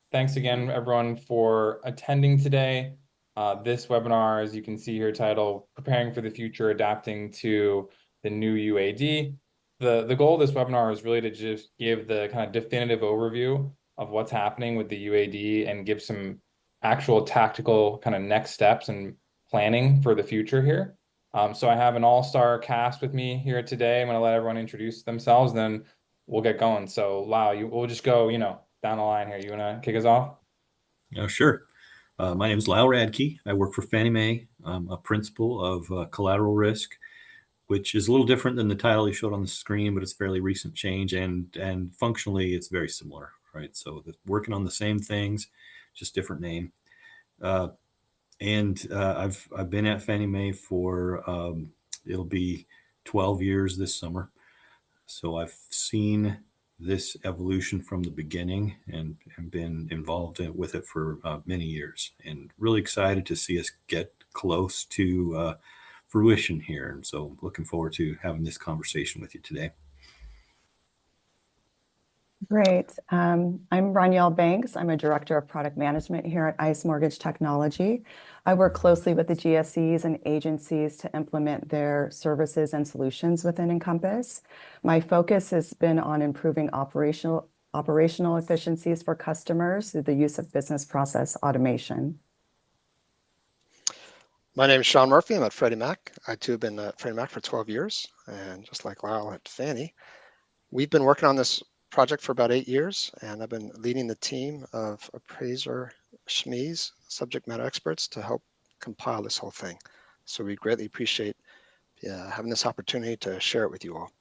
Thanks again, everyone, for attending today. This webinar, as you can see here, titled Preparing for the Future, Adapting to the New UAD. The goal of this webinar is really to just give the kind of definitive overview of what's happening with the UAD and give some actual tactical kind of next steps and planning for the future here. So I have an all-star cast with me here today. I'm going to let everyone introduce themselves, then we'll get going. So Lau, we'll just go, down the line here. You want to kick us off? Sure. My name is Lyle Radke. I work for Fannie Mae. I'm a principal of collateral risk, which is a little different than the title you showed on the screen, but it's a fairly recent change, and functionally it's very similar, right? So working on the same things, just different name. I've been at Fannie Mae for it'll be 12 years this summer. So I've seen this evolution from the beginning and been involved with it for many years, and really excited to see us get close to fruition here. And so looking forward to having this conversation with you today. Great. I'm Ronielle Banks. I'm a director of product management here at ICE Mortgage Technology. I work closely with the GSEs and agencies to implement their services and solutions within Encompass. My focus has been on improving operational efficiencies for customers through the use of business process automation. My name is Sean Murphy. I'm at Freddie Mac. I too have been at Freddie Mac for 12 years, and just like Lyle at Fannie, we've been working on this project for about 8 years, and I've been leading the team of appraiser SMEs, subject matter experts, to help compile this whole thing. So we greatly appreciate having this opportunity to share it with you all.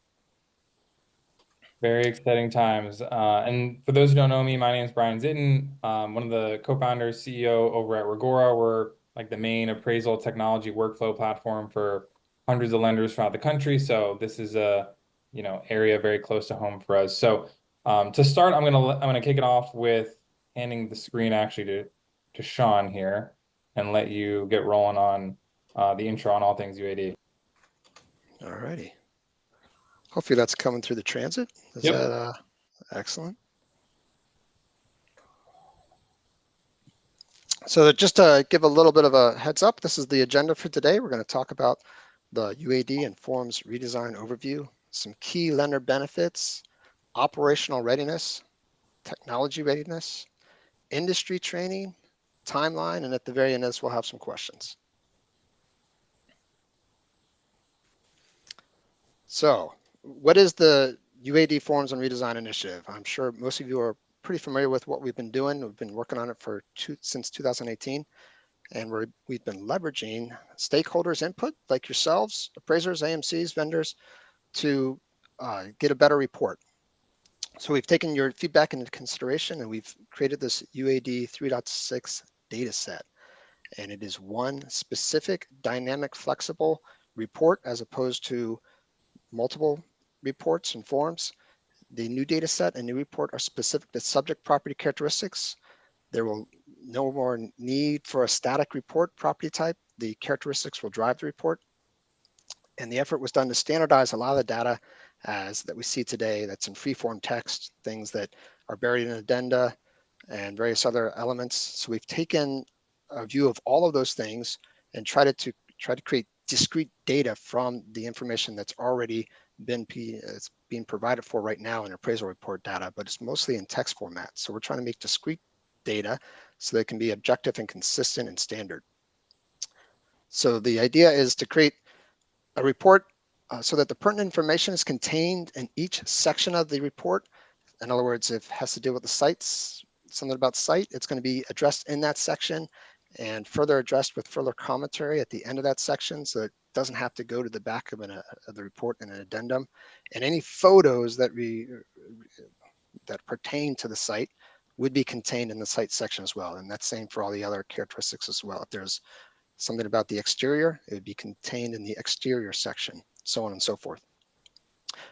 Very exciting times. And for those who don't know me, my name is Brian Zitten. One of the co-founders, CEO over at Reggora. We're like the main appraisal technology workflow platform for hundreds of lenders throughout the country. So this is a area very close to home for us. So to start, I'm gonna kick it off with handing the screen actually to Sean here and let you get rolling on the intro on all things UAD. All righty. Hopefully that's coming through the transit. Is Yep. that excellent? So just to give a little bit of a heads up, this is the agenda for today. We're going to talk about the UAD and forms redesign overview, some key lender benefits, operational readiness, technology readiness, industry training, timeline, and at the very end of this, we'll have some questions. So what is the UAD Forms and Redesign Initiative? I'm sure most of you are pretty familiar with what we've been doing. We've been working on it since 2018, and we've been leveraging stakeholders' input like yourselves, appraisers, AMCs, vendors, to get a better report. So we've taken your feedback into consideration, and we've created this UAD 3.6 data set. And it is one specific, dynamic, flexible report as opposed to multiple reports and forms. The new data set and new report are specific to subject property characteristics. There will no more need for a static report property type. The characteristics will drive the report. And the effort was done to standardize a lot of the data that we see today that's in free-form text, things that are buried in addenda and various other elements. So we've taken a view of all of those things and tried to create discrete data from the information that's already it's being provided for right now in appraisal report data, but it's mostly in text format. So we're trying to make discrete data so they can be objective and consistent and standard. So the idea is to create a report so that the pertinent information is contained in each section of the report. In other words, if it has to deal with the sites, something about site, it's going to be addressed in that section and further addressed with further commentary at the end of that section, so it doesn't have to go to the back of the report in an addendum. And any photos that pertain to the site would be contained in the site section as well. And that's same for all the other characteristics as well. If there's something about the exterior, it would be contained in the exterior section, so on and so forth.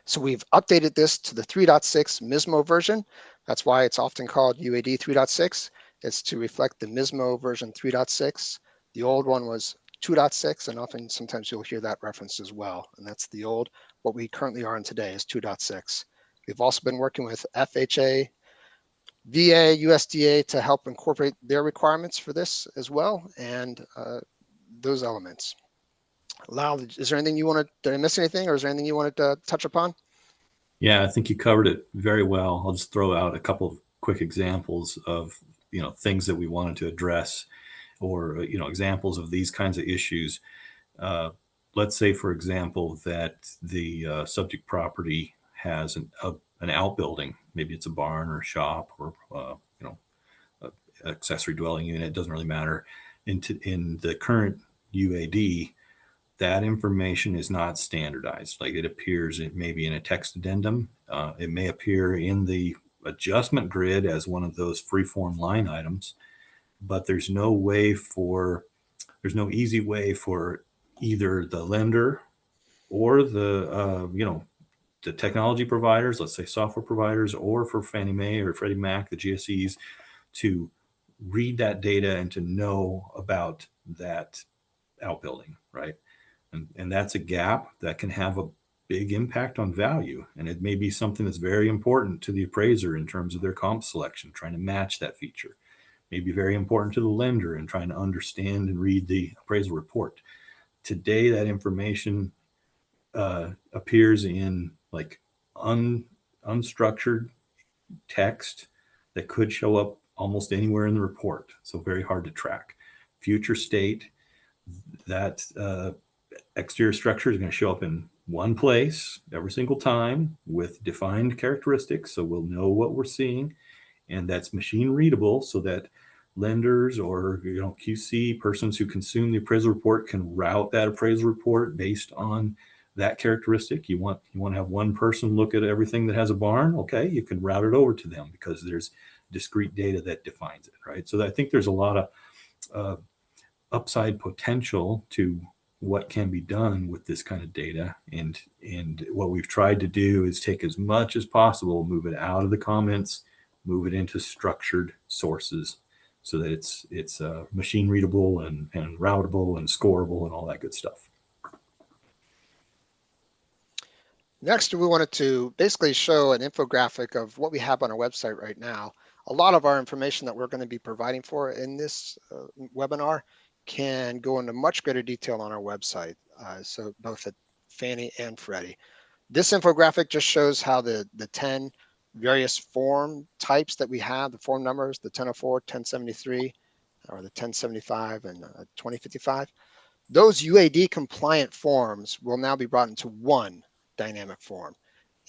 So we've updated this to the 3.6 MISMO version. That's why it's often called UAD 3.6. It's to reflect the MISMO version 3.6. The old one was 2.6, and sometimes you'll hear that referenced as well. And that's the old. What we currently are in today is 2.6. We've also been working with FHA VA, USDA to help incorporate their requirements for this as well, and those elements. Lyle, is there anything you wanted, did I miss anything, or is there anything you wanted to touch upon? Yeah, I think you covered it very well. I'll just throw out a couple of quick examples of, things that we wanted to address, or, examples of these kinds of issues. Let's say, for example, that the subject property has an outbuilding. Maybe it's a barn or a shop or, accessory dwelling unit. It doesn't really matter. In the current UAD, that information is not standardized. Like, it appears maybe in a text addendum. It may appear in the adjustment grid as one of those free-form line items, but there's no easy way for either the lender or the technology providers, let's say software providers, or for Fannie Mae or Freddie Mac, the GSEs, to read that data and to know about that outbuilding, right? And that's a gap that can have a big impact on value. And it may be something that's very important to the appraiser in terms of their comp selection, trying to match that feature. May be very important to the lender in trying to understand and read the appraisal report. Today, that information appears in like unstructured text that could show up almost anywhere in the report. So very hard to track. Future state, that exterior structure is going to show up in one place every single time with defined characteristics. So we'll know what we're seeing, and that's machine readable so that lenders or QC persons who consume the appraisal report can route that appraisal report based on that characteristic. You want to have one person look at everything that has a barn. Okay, you can route it over to them because there's discrete data that defines it, right? So I think there's a lot of upside potential to what can be done with this kind of data. And what we've tried to do is take as much as possible, move it out of the comments, move it into structured sources so that it's machine readable and routable and scoreable and all that good stuff. Next, we wanted to basically show an infographic of what we have on our website right now. A lot of our information that we're going to be providing for in this webinar can go into much greater detail on our website, so both at Fannie and Freddie. This infographic just shows how the 10 various form types that we have, the form numbers, the 1004, 1073, or the 1075 and 2055. Those UAD compliant forms will now be brought into one dynamic form,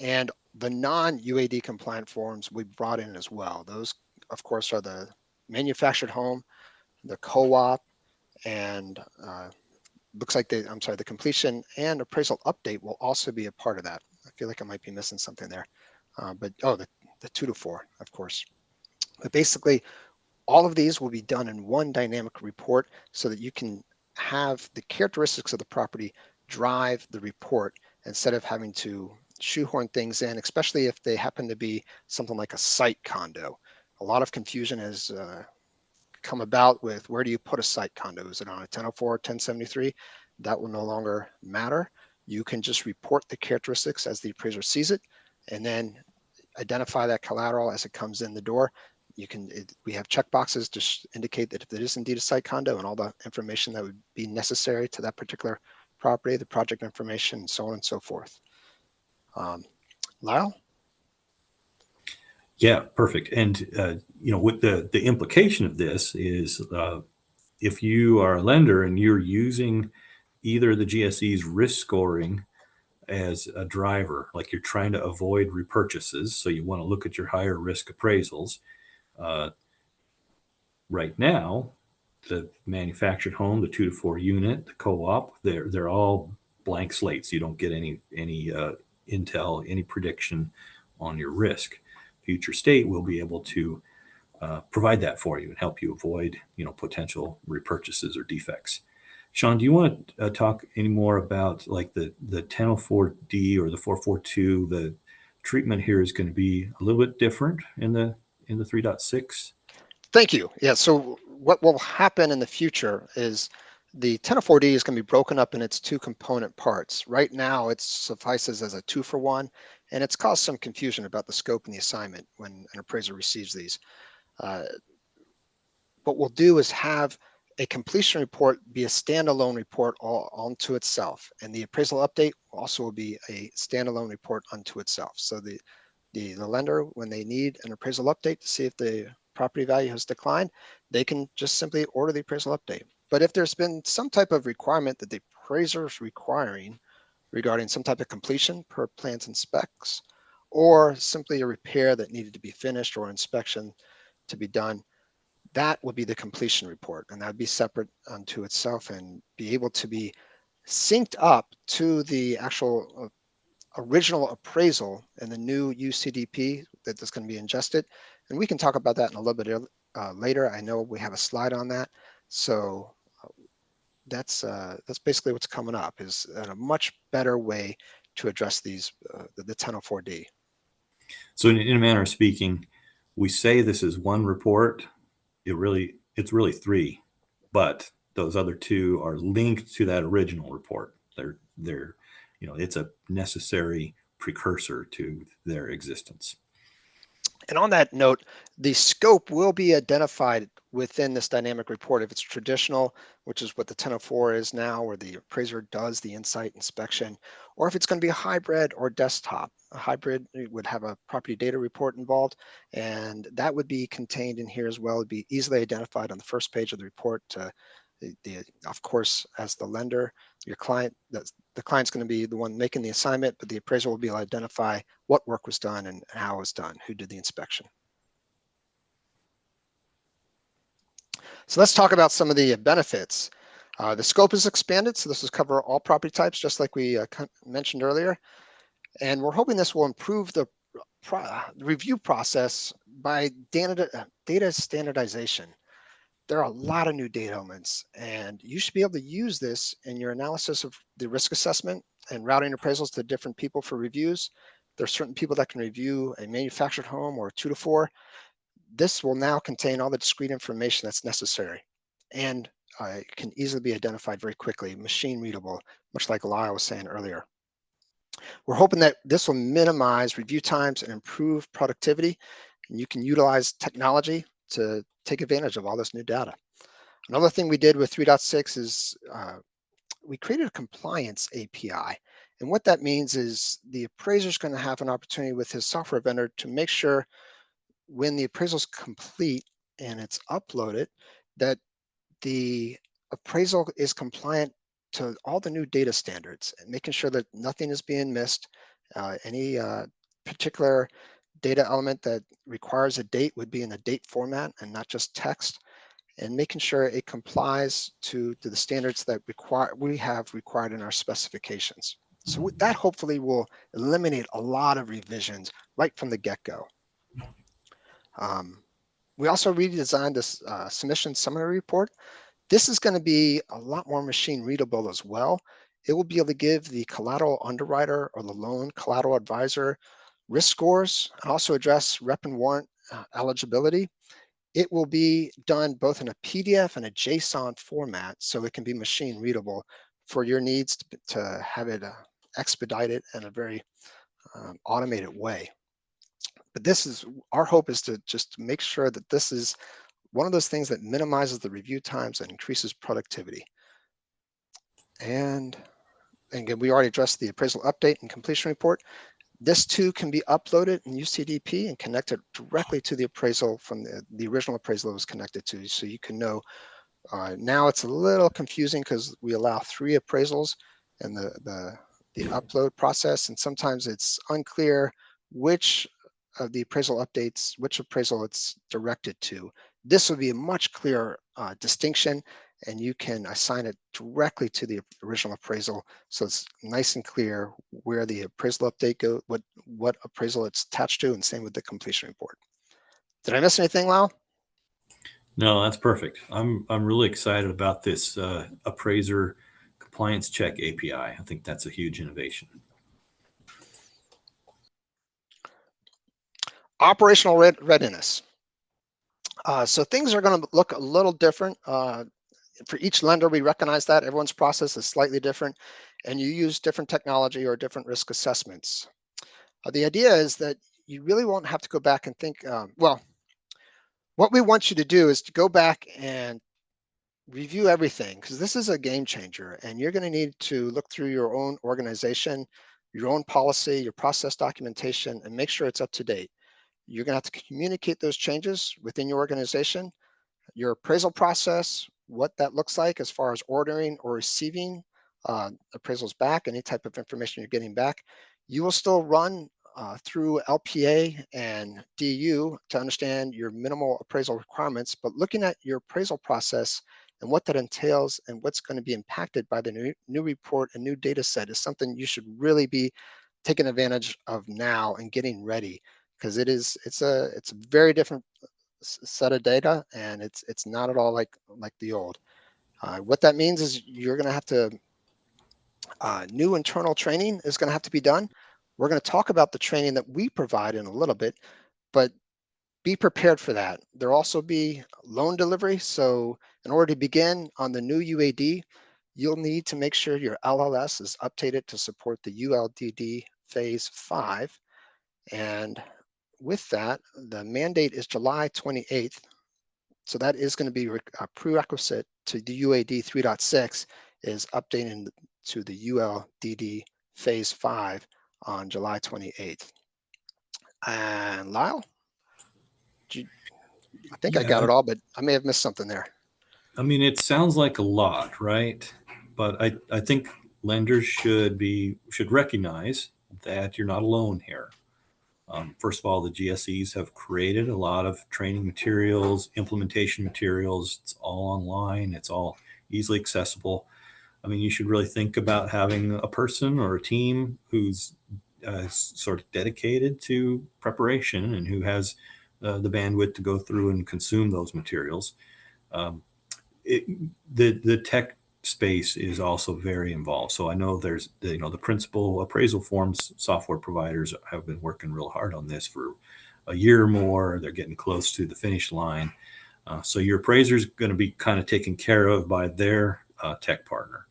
and the non-UAD compliant forms we brought in as well. Those, of course, are the manufactured home, the co-op, and looks like the completion and appraisal update will also be a part of that. I feel like I might be missing something there, but the 2 to 4, of course. But basically, all of these will be done in one dynamic report so that you can have the characteristics of the property drive the report instead of having to shoehorn things in, especially if they happen to be something like a site condo. A lot of confusion has come about with where do you put a site condo? Is it on a 1004, 1073? That will no longer matter. You can just report the characteristics as the appraiser sees it, and then identify that collateral as it comes in the door. We have checkboxes to indicate that if it is indeed a site condo and all the information that would be necessary to that particular property, the project information, and so on and so forth. Lyle? Yeah, perfect. And with the implication of this is if you are a lender and you're using either the GSE's risk scoring as a driver, like you're trying to avoid repurchases, so you want to look at your higher risk appraisals. Right now, the manufactured home, the 2 to 4 unit, the co-op, they're all blank slates. You don't get any intel, any prediction on your risk. Future state will be able to provide that for you and help you avoid potential repurchases or defects. Sean, do you want to talk any more about like the 1004D or the 442? The treatment here is going to be a little bit different in the 3.6. Thank you. Yeah, so what will happen in the future is The 1004D is going to be broken up in its two component parts. Right now, it suffices as a 2-for-1, and it's caused some confusion about the scope and the assignment when an appraiser receives these. What we'll do is have a completion report be a standalone report all onto itself, and the appraisal update also will be a standalone report unto itself. So the lender, when they need an appraisal update to see if the property value has declined, they can just simply order the appraisal update. But if there's been some type of requirement that the appraiser is requiring regarding some type of completion per plans and specs, or simply a repair that needed to be finished or inspection to be done, that would be the completion report, and that would be separate unto itself and be able to be synced up to the actual original appraisal and the new UCDP that's going to be ingested. And we can talk about that in a little bit later. I know we have a slide on that. So that's basically what's coming up, is a much better way to address these, the 1004D. So in a manner of speaking, we say this is one report. It's really three, but those other two are linked to that original report. They're it's a necessary precursor to their existence. And on that note, the scope will be identified within this dynamic report if it's traditional, which is what the 1004 is now, where the appraiser does the insight inspection, or if it's going to be a hybrid or desktop. A hybrid would have a property data report involved, and that would be contained in here as well. It'd be easily identified on the first page of the report. Of course, as the lender, your client, the client's going to be the one making the assignment, but the appraiser will be able to identify what work was done and how it was done, who did the inspection. So let's talk about some of the benefits. The scope is expanded, so this will cover all property types, just like we mentioned earlier. And we're hoping this will improve the review process by data standardization. There are a lot of new data elements, and you should be able to use this in your analysis of the risk assessment and routing appraisals to different people for reviews. There are certain people that can review a manufactured home or 2-to-4. This will now contain all the discrete information that's necessary, and it can easily be identified very quickly, machine readable, much like Lyle was saying earlier. We're hoping that this will minimize review times and improve productivity, and you can utilize technology to take advantage of all this new data. Another thing we did with 3.6 is we created a compliance API. And what that means is the appraiser is going to have an opportunity with his software vendor to make sure when the appraisal is complete and it's uploaded, that the appraisal is compliant to all the new data standards, and making sure that nothing is being missed. Any particular data element that requires a date would be in a date format and not just text, and making sure it complies to the standards that we have required in our specifications. So that hopefully will eliminate a lot of revisions right from the get-go. We also redesigned this submission summary report. This is going to be a lot more machine readable as well. It will be able to give the collateral underwriter or the loan collateral advisor risk scores, and also address rep and warrant eligibility. It will be done both in a PDF and a JSON format, so it can be machine readable for your needs to have it expedited in a very automated way. But this is, our hope is to just make sure that this is one of those things that minimizes the review times and increases productivity. And again, we already addressed the appraisal update and completion report. This too can be uploaded in UCDP and connected directly to the appraisal from the original appraisal it was connected to. So you can know, now it's a little confusing because we allow 3 appraisals in the upload process, and sometimes it's unclear which of the appraisal updates, which appraisal it's directed to. This would be a much clearer distinction, and you can assign it directly to the original appraisal, so it's nice and clear where the appraisal update goes, what appraisal it's attached to, and same with the completion report. Did I miss anything, Lyle? No, that's perfect. I'm really excited about this appraiser compliance check API. I think that's a huge innovation. Operational readiness. So things are going to look a little different for each lender, we recognize that everyone's process is slightly different, and you use different technology or different risk assessments. The idea is that you really won't have to go back and think, well, what we want you to do is to go back and review everything, because this is a game changer, and you're going to need to look through your own organization, your own policy, your process documentation, and make sure it's up to date. You're going to have to communicate those changes within your organization, your appraisal process, what that looks like as far as ordering or receiving appraisals back, any type of information you're getting back. You will still run through LPA and DU to understand your minimal appraisal requirements, but looking at your appraisal process and what that entails and what's going to be impacted by the new report and new data set is something you should really be taking advantage of now and getting ready, because it's a very different set of data, and it's not at all like the old. What that means is you're going to have to new internal training is going to have to be done. We're going to talk about the training that we provide in a little bit, but be prepared for that. There'll also be loan delivery. So in order to begin on the new UAD, you'll need to make sure your LLS is updated to support the ULDD phase 5. And with that, the mandate is July 28th. So that is going to be a prerequisite to the UAD 3.6 is updating to the ULDD phase 5 on July 28th. And Lyle, I think I got it all, but I may have missed something there. I mean, it sounds like a lot, right? But I think lenders should recognize that you're not alone here. First of all, the GSEs have created a lot of training materials, implementation materials. It's all online. It's all easily accessible. I mean, you should really think about having a person or a team who's sort of dedicated to preparation and who has the bandwidth to go through and consume those materials. The tech space is also very involved. So I know there's the principal appraisal forms software providers have been working real hard on this for a year or more. They're getting close to the finish line. So your appraiser is going to be kind of taken care of by their tech partner.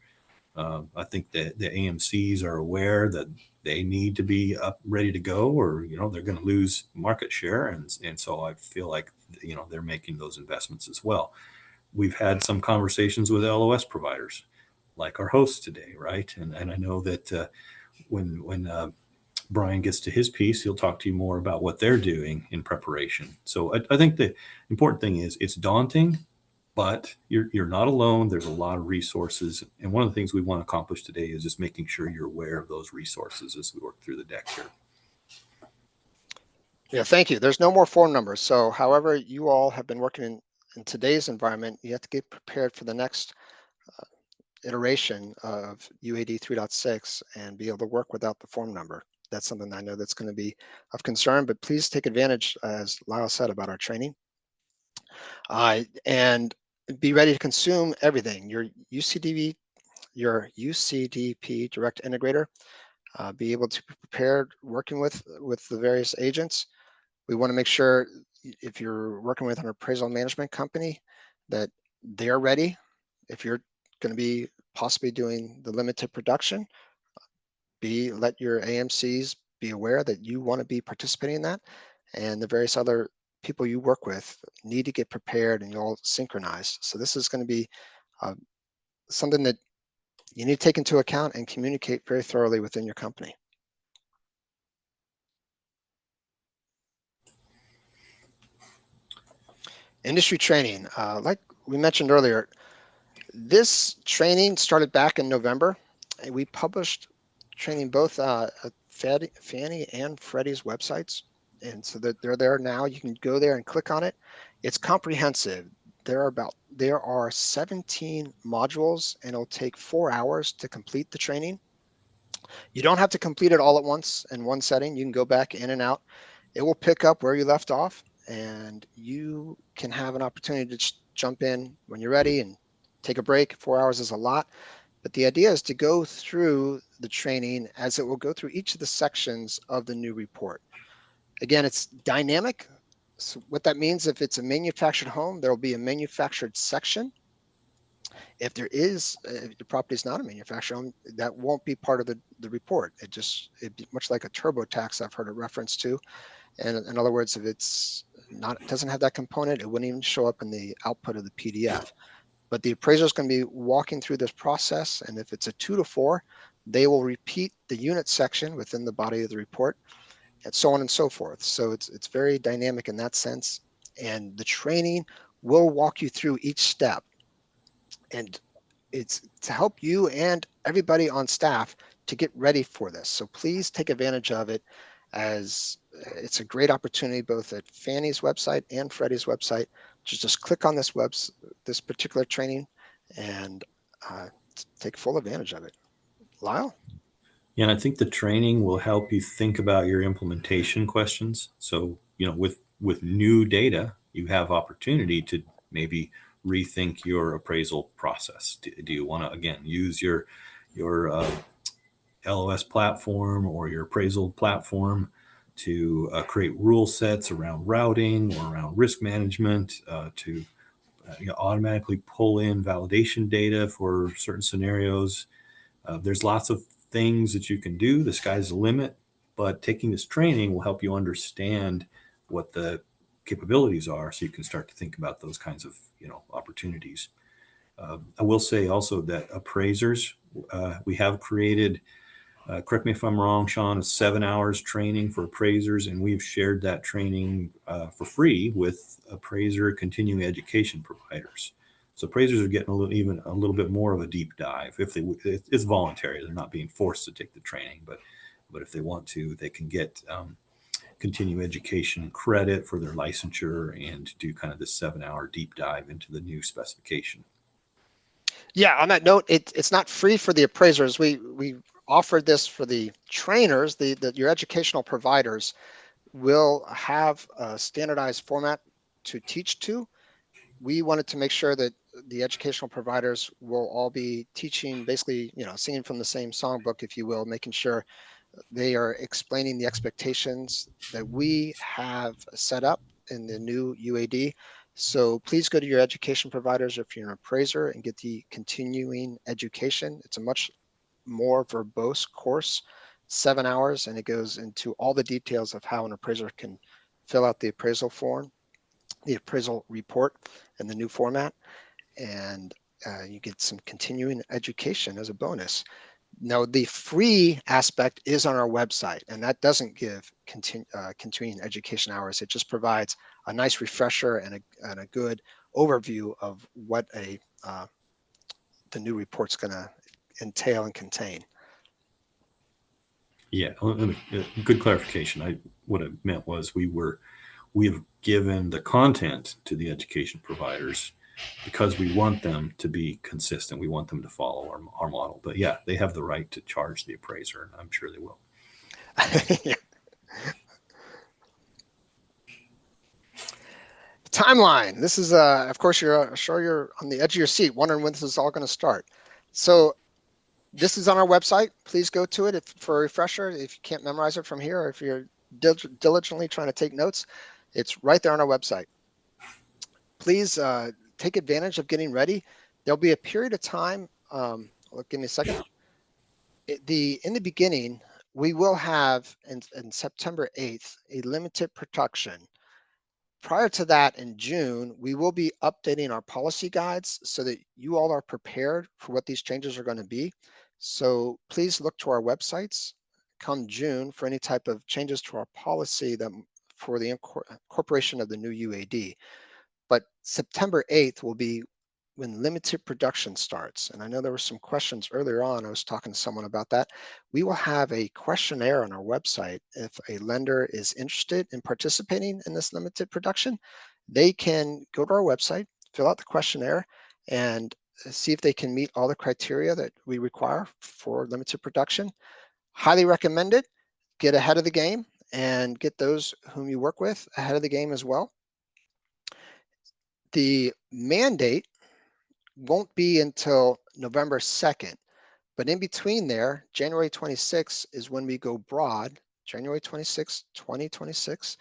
I think that the AMCs are aware that they need to be up ready to go, or they're going to lose market share, and so I feel like they're making those investments as well. We've had some conversations with LOS providers, like our host today, right? And I know that when Brian gets to his piece, he'll talk to you more about what they're doing in preparation. So I think the important thing is it's daunting, but you're not alone. There's a lot of resources. And one of the things we want to accomplish today is just making sure you're aware of those resources as we work through the deck here. Yeah, thank you. There's no more form numbers. So however you all have been working in today's environment, you have to get prepared for the next iteration of UAD 3.6 and be able to work without the form number. That's something I know that's going to be of concern, but please take advantage, as Lyle said, about our training. And be ready to consume everything. Your UCDP direct integrator, be able to be prepared working with the various agents. We want to make sure if you're working with an appraisal management company that they're ready. If you're going to be possibly doing the limited production, let your AMCs be aware that you want to be participating in that, and the various other people you work with need to get prepared and you'll synchronize. So this is going to be something that you need to take into account and communicate very thoroughly within your company. Industry training, like we mentioned earlier, this training started back in November. And we published training both at Fannie and Freddie's websites. And so they're there now. You can go there and click on it. It's comprehensive. There are 17 modules, and it'll take 4 hours to complete the training. You don't have to complete it all at once in one setting. You can go back in and out. It will pick up where you left off, and you can have an opportunity to just jump in when you're ready and take a break. 4 hours is a lot, but the idea is to go through the training as it will go through each of the sections of the new report. Again, it's dynamic. So what that means, if it's a manufactured home, there will be a manufactured section. If there is, if the property is not a manufacturer owned, that won't be part of the report. It'd be much like a TurboTax I've heard a reference to. And in other words, if it's not, doesn't have that component, it wouldn't even show up in the output of the PDF. But the appraiser is going to be walking through this process. And if it's a 2 to 4, they will repeat the unit section within the body of the report, and so on and so forth. So it's very dynamic in that sense. And the training will walk you through each step. And it's to help you and everybody on staff to get ready for this. So please take advantage of it, as it's a great opportunity both at Fannie's website and Freddie's website. Just click on this particular training and take full advantage of it. Lyle? Yeah, and I think the training will help you think about your implementation questions. So, with new data, you have opportunity to maybe rethink your appraisal process. Do you want to, again, use your LOS platform or your appraisal platform to create rule sets around routing or around risk management, to automatically pull in validation data for certain scenarios? There's lots of things that you can do. The sky's the limit, but taking this training will help you understand what the capabilities are, so you can start to think about those kinds of opportunities. I will say also that appraisers, we have created, correct me if I'm wrong, Sean, a 7 hours training for appraisers, and we've shared that training for free with appraiser continuing education providers. So appraisers are getting a little bit more of a deep dive. It's voluntary; they're not being forced to take the training, but if they want to, they can get continuing education credit for their licensure and do kind of this 7 hour deep dive into the new specification. Yeah, on that note, it's not free for the appraisers. We offered this for the trainers. Your educational providers will have a standardized format to teach to. We wanted to make sure that the educational providers will all be teaching, basically, singing from the same songbook, if you will, making sure they are explaining the expectations that we have set up in the new UAD. So please go to your education providers if you're an appraiser and get the continuing education. It's a much more verbose course, 7 hours, and it goes into all the details of how an appraiser can fill out the appraisal form, the appraisal report in the new format, and you get some continuing education as a bonus. Now, the free aspect is on our website, and that doesn't give continuing education hours. It just provides a nice refresher and a good overview of what the new report's going to entail and contain. Yeah, good clarification. What I meant was we have given the content to the education providers because we want them to be consistent. We want them to follow our model. But yeah, they have the right to charge the appraiser, and I'm sure they will. Timeline. This is, of course, you're sure you're on the edge of your seat wondering when this is all going to start. So this is on our website. Please go to it for a refresher. If you can't memorize it from here, or if you're diligently trying to take notes, it's right there on our website. Please take advantage of getting ready. There'll be a period of time. Give me a second. In the beginning, we will have in September 8th a limited production. Prior to that, in June, we will be updating our policy guides so that you all are prepared for what these changes are going to be. So please look to our websites come June for any type of changes to our policy for the incorporation of the new UAD. But September 8th will be when limited production starts. And I know there were some questions earlier on. I was talking to someone about that. We will have a questionnaire on our website. If a lender is interested in participating in this limited production, they can go to our website, fill out the questionnaire, and see if they can meet all the criteria that we require for limited production. Highly recommend it. Get ahead of the game and get those whom you work with ahead of the game as well. The mandate won't be until November 2nd, but in between there, January 26th is when we go broad. January 26th, 2026,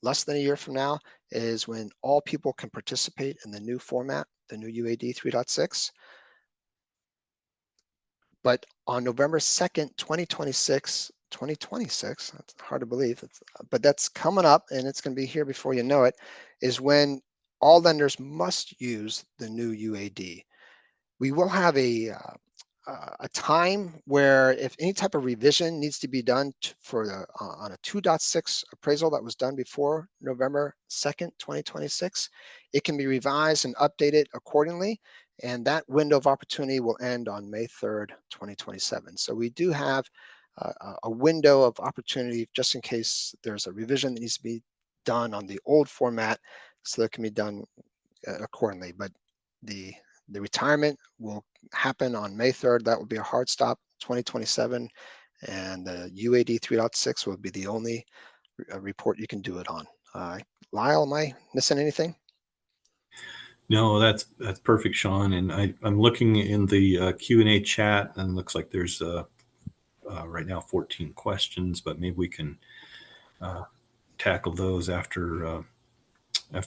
less than a year from now, is when all people can participate in the new format, the new UAD 3.6. But on November 2nd, 2026, that's hard to believe, but that's coming up and it's going to be here before you know it, is when all lenders must use the new UAD. We will have a time where if any type of revision needs to be done for the on a 2.6 appraisal that was done before November 2nd, 2026, it can be revised and updated accordingly. And that window of opportunity will end on May 3rd, 2027. So we do have a window of opportunity just in case there's a revision that needs to be done on the old format, so that can be done accordingly. But the retirement will happen on May 3rd. That will be a hard stop, 2027. And the UAD 3.6 will be the only report you can do it on. Lyle, am I missing anything? No, that's perfect, Sean. And I'm looking in the Q&A chat, and it looks like there's right now 14 questions, but maybe we can tackle those after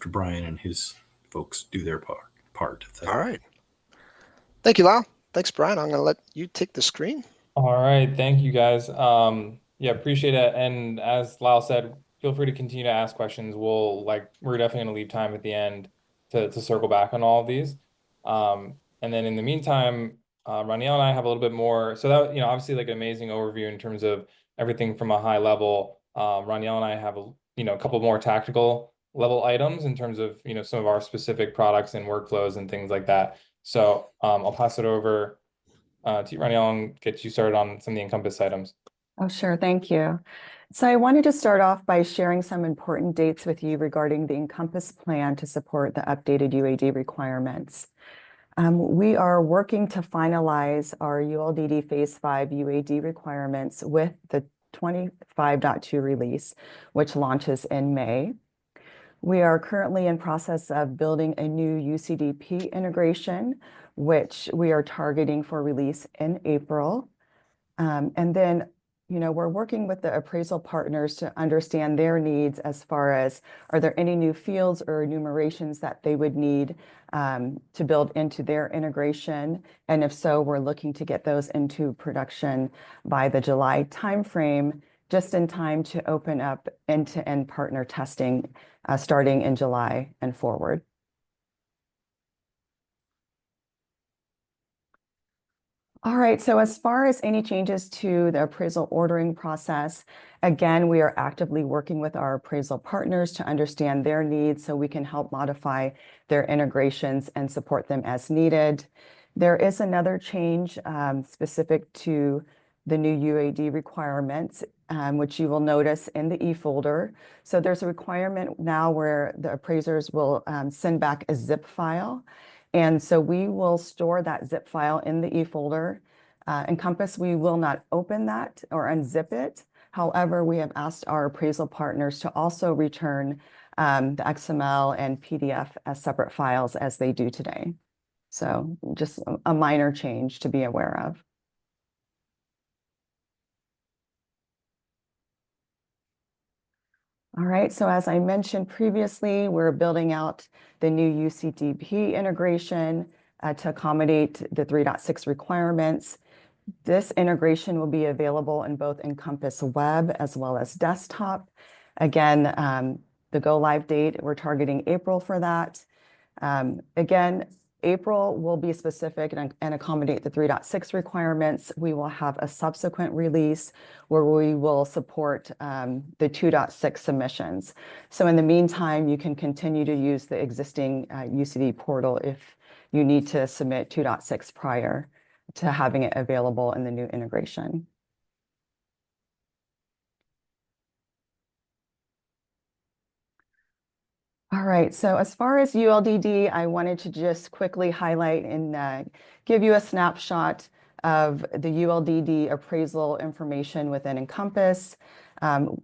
Brian and his folks do their part. All right. Thank you, Lyle. Thanks, Brian. I'm going to let you take the screen. All right, thank you guys. Yeah, appreciate it. And as Lyle said, feel free to continue to ask questions. We're definitely gonna leave time at the end to circle back on all of these. And then in the meantime, Raniel and I have a little bit more. So that, obviously like an amazing overview in terms of everything from a high level. Raniel and I have a couple more tactical level items in terms of, some of our specific products and workflows and things like that. So I'll pass it over to you, Raniel, and get you started on some of the Encompass items. Oh, sure. Thank you. So I wanted to start off by sharing some important dates with you regarding the Encompass plan to support the updated UAD requirements. We are working to finalize our ULDD Phase 5 UAD requirements with the 25.2 release, which launches in May. We are currently in process of building a new UCDP integration, which we are targeting for release in April. And then, we're working with the appraisal partners to understand their needs as far as, are there any new fields or enumerations that they would need to build into their integration? And if so, we're looking to get those into production by the July timeframe, just in time to open up end-to-end partner testing starting in July and forward. All right, so as far as any changes to the appraisal ordering process, again, we are actively working with our appraisal partners to understand their needs so we can help modify their integrations and support them as needed. There is another change specific to the new UAD requirements, which you will notice in the e-folder. So there's a requirement now where the appraisers will send back a zip file. And so we will store that zip file in the e-folder. Encompass, we will not open that or unzip it. However, we have asked our appraisal partners to also return the XML and PDF as separate files as they do today. So just a minor change to be aware of. All right, so as I mentioned previously, we're building out the new UCDP integration to accommodate the 3.6 requirements. This integration will be available in both Encompass Web as well as desktop. Again, the go live date, we're targeting April for that. Again, April will be specific and accommodate the 3.6 requirements. We will have a subsequent release where we will support the 2.6 submissions. So in the meantime, you can continue to use the existing UCD portal if you need to submit 2.6 prior to having it available in the new integration. All right, so as far as ULDD, I wanted to just quickly highlight and give you a snapshot of the ULDD appraisal information within Encompass.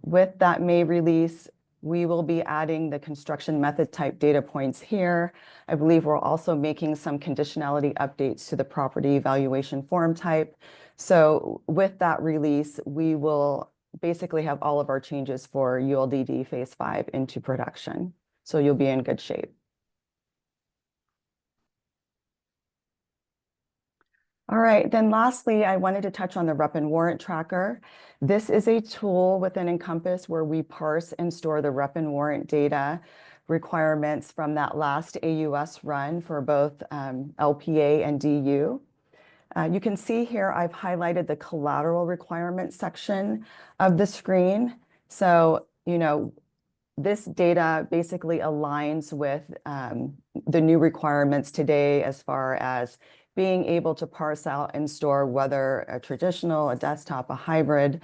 With that May release, we will be adding the construction method type data points here. I believe we're also making some conditionality updates to the property valuation form type. So with that release, we will basically have all of our changes for ULDD Phase 5 into production. So you'll be in good shape. All right, then lastly, I wanted to touch on the rep and warrant tracker. This is a tool within Encompass where we parse and store the rep and warrant data requirements from that last AUS run for both LPA and DU. You can see here I've highlighted the collateral requirements section of the screen. So, this data basically aligns with the new requirements today as far as being able to parse out and store whether a traditional, a desktop, a hybrid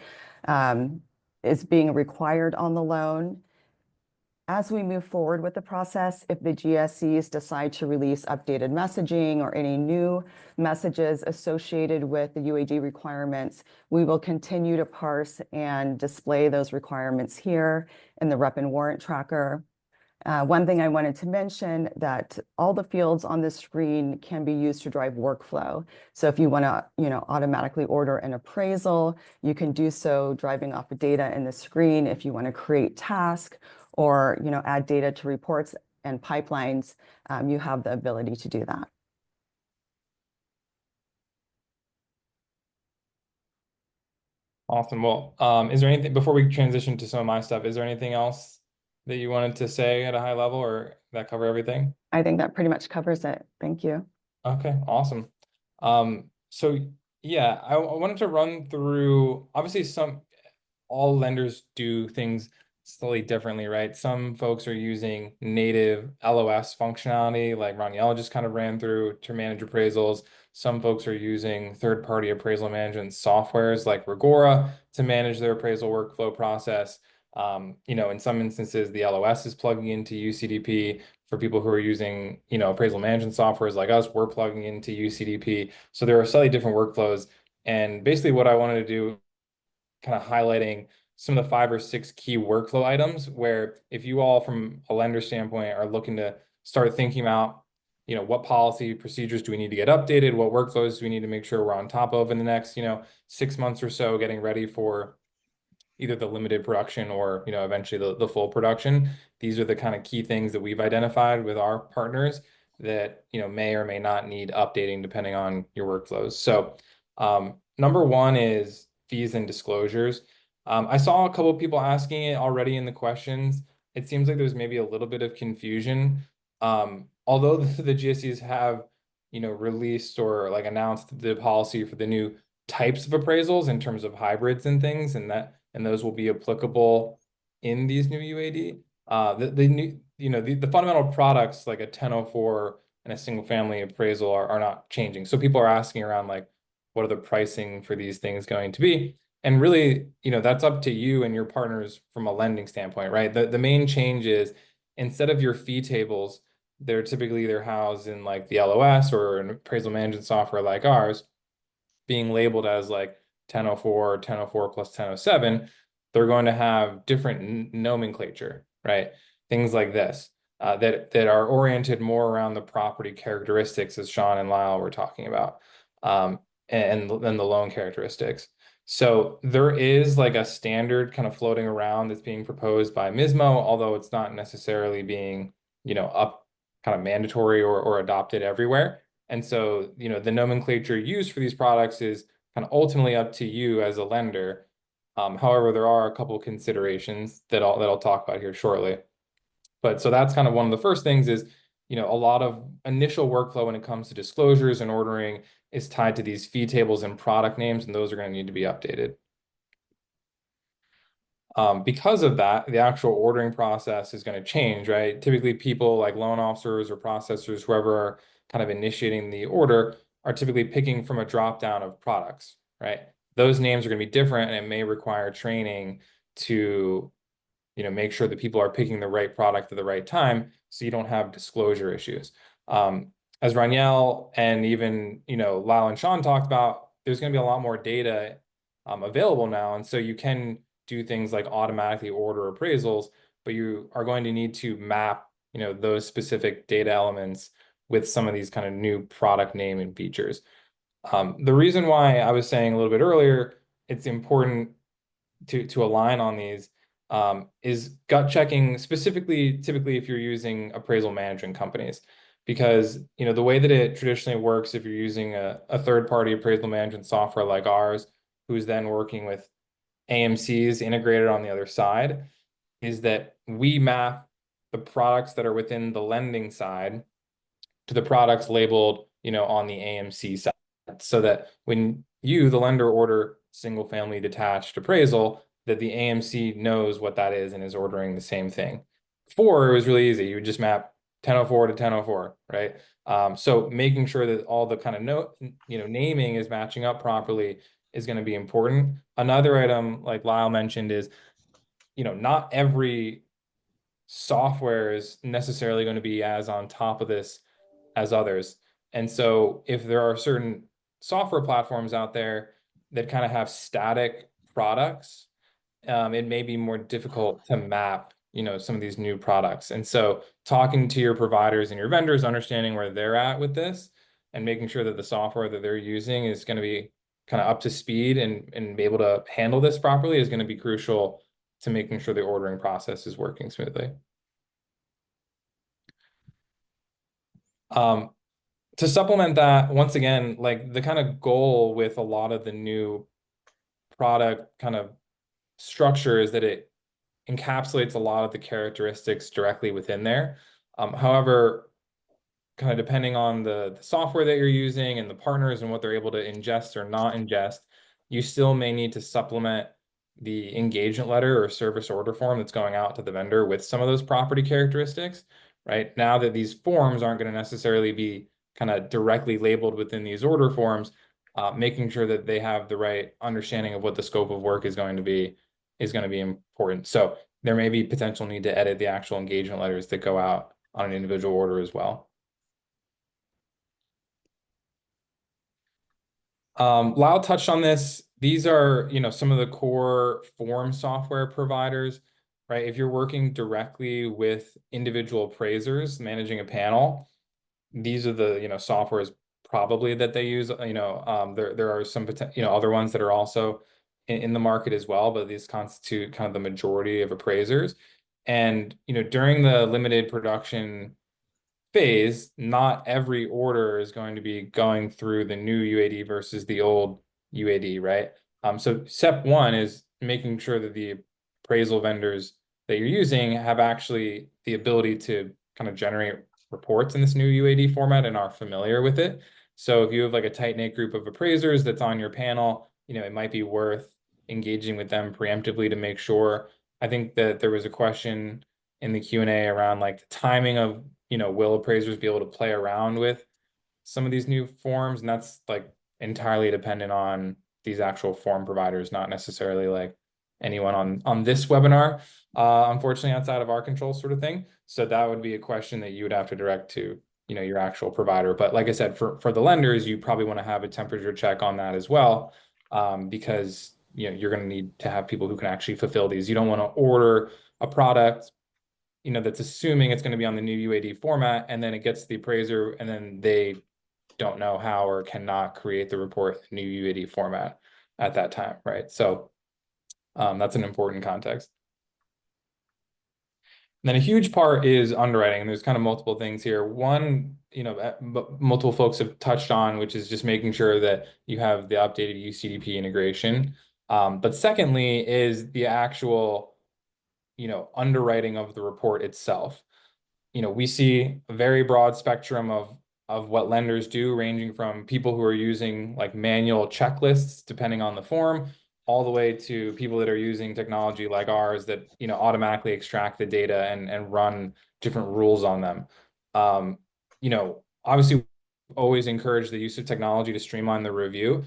is being required on the loan. As we move forward with the process, if the GSEs decide to release updated messaging or any new messages associated with the UAD requirements, we will continue to parse and display those requirements here in the rep and warrant tracker. One thing I wanted to mention that all the fields on this screen can be used to drive workflow. So if you want to, automatically order an appraisal, you can do so driving off the data in the screen. If you want to create tasks or, add data to reports and pipelines, you have the ability to do that. Awesome. Well, is there anything, before we transition to some of my stuff, is there anything else that you wanted to say at a high level, or that cover everything? I think that pretty much covers it. Thank you. Okay, awesome. So yeah, I wanted to run through, obviously all lenders do things slightly differently, right? Some folks are using native LOS functionality, like Raniel just kind of ran through, to manage appraisals. Some folks are using third-party appraisal management softwares like Reggora to manage their appraisal workflow process. In some instances, the LOS is plugging into UCDP. For people who are using, appraisal management softwares like us, we're plugging into UCDP. So there are slightly different workflows. And basically what I wanted to do, kind of highlighting some of the 5 or 6 key workflow items where if you all from a lender standpoint are looking to start thinking about, what policy procedures do we need to get updated? What workflows do we need to make sure we're on top of in the next, 6 months or so, getting ready for either the limited production or, eventually the full production. These are the kind of key things that we've identified with our partners that, may or may not need updating depending on your workflows. So number one is fees and disclosures. I saw a couple of people asking it already in the questions. It seems like there's maybe a little bit of confusion. Although the GSEs have, released or like announced the policy for the new types of appraisals in terms of hybrids and things, and those will be applicable in these new UAD. The new, the fundamental products like a 1004 and a single family appraisal are not changing. So people are asking around like, what are the pricing for these things going to be? And really, that's up to you and your partners from a lending standpoint, right? The main change is instead of your fee tables, they're typically either housed in like the LOS or an appraisal management software like ours, being labeled as like 1004, 1004 plus 1007, they're going to have different nomenclature, right? Things like this that are oriented more around the property characteristics, as Sean and Lyle were talking about, and then the loan characteristics. So there is like a standard kind of floating around that's being proposed by MISMO, although it's not necessarily being, up kind of mandatory or adopted everywhere. And so, the nomenclature used for these products is kind of ultimately up to you as a lender. However, there are a couple of considerations that I'll talk about here shortly. But so that's kind of one of the first things is, a lot of initial workflow when it comes to disclosures and ordering is tied to these fee tables and product names, and those are going to need to be updated. Because of that, the actual ordering process is going to change, right? Typically, people like loan officers or processors, whoever are kind of initiating the order, are typically picking from a drop down of products, right? Those names are going to be different, and it may require training to, make sure that people are picking the right product at the right time, so you don't have disclosure issues. As Raniel and even, Lyle and Sean talked about, there's going to be a lot more data available now, and so you can do things like automatically order appraisals, but you are going to need to map, those specific data elements with some of these kind of new product name and features. The reason why I was saying a little bit earlier, it's important to align on these is gut checking, specifically, typically if you're using appraisal management companies. because the way that it traditionally works, if you're using a third-party appraisal management software like ours, who's then working with AMCs integrated on the other side, is that we map the products that are within the lending side to the products labeled, on the AMC side, so that when you, the lender, order single family detached appraisal, that the AMC knows what that is and is ordering the same thing. Before, it was really easy. You would just map 1004 to 1004, right? So making sure that all the kind of naming is matching up properly is going to be important. Another item, like Lyle mentioned, is not every software is necessarily going to be as on top of this as others. And so if there are certain software platforms out there that kind of have static products, it may be more difficult to map, some of these new products. And so talking to your providers and your vendors, understanding where they're at with this and making sure that the software that they're using is going to be kind of up to speed and be able to handle this properly is going to be crucial to making sure the ordering process is working smoothly. To supplement that, once again, like the kind of goal with a lot of the new product kind of structure is that it encapsulates a lot of the characteristics directly within there. However, kind of depending on the software that you're using and the partners and what they're able to ingest or not ingest, you still may need to supplement the engagement letter or service order form that's going out to the vendor with some of those property characteristics, right? Now that these forms aren't going to necessarily be kind of directly labeled within these order forms, making sure that they have the right understanding of what the scope of work is going to be important. So there may be potential need to edit the actual engagement letters that go out on an individual order as well. Lyle touched on this. These are, some of the core form software providers, right? If you're working directly with individual appraisers managing a panel, these are the, softwares probably that they use. There are some, other ones that are also in the market as well, but these constitute kind of the majority of appraisers. And, during the limited production phase, not every order is going to be going through the new UAD versus the old UAD, right? So step one is making sure that the appraisal vendors that you're using have actually the ability to kind of generate reports in this new UAD format and are familiar with it. So if you have like a tight-knit group of appraisers that's on your panel, it might be worth engaging with them preemptively to make sure. I think that there was a question in the Q&A around like the timing of, will appraisers be able to play around with some of these new forms? And that's like entirely dependent on these actual form providers, not necessarily like anyone on this webinar, unfortunately outside of our control sort of thing. So that would be a question that you would have to direct to, your actual provider. But like I said, for the lenders, you probably want to have a temperature check on that as well, because you're going to need to have people who can actually fulfill these. You don't want to order a product that's assuming it's going to be on the new UAD format, and then it gets to the appraiser, and then they don't know how or cannot create the report in the new UAD format at that time, right? So that's an important context. And then a huge part is underwriting, and there's kind of multiple things here. One, multiple folks have touched on, which is just making sure that you have the updated UCDP integration. But secondly is the actual underwriting of the report itself. We see a very broad spectrum of what lenders do, ranging from people who are using like manual checklists, depending on the form, all the way to people that are using technology like ours that, automatically extract the data and run different rules on them. Obviously always encourage the use of technology to streamline the review.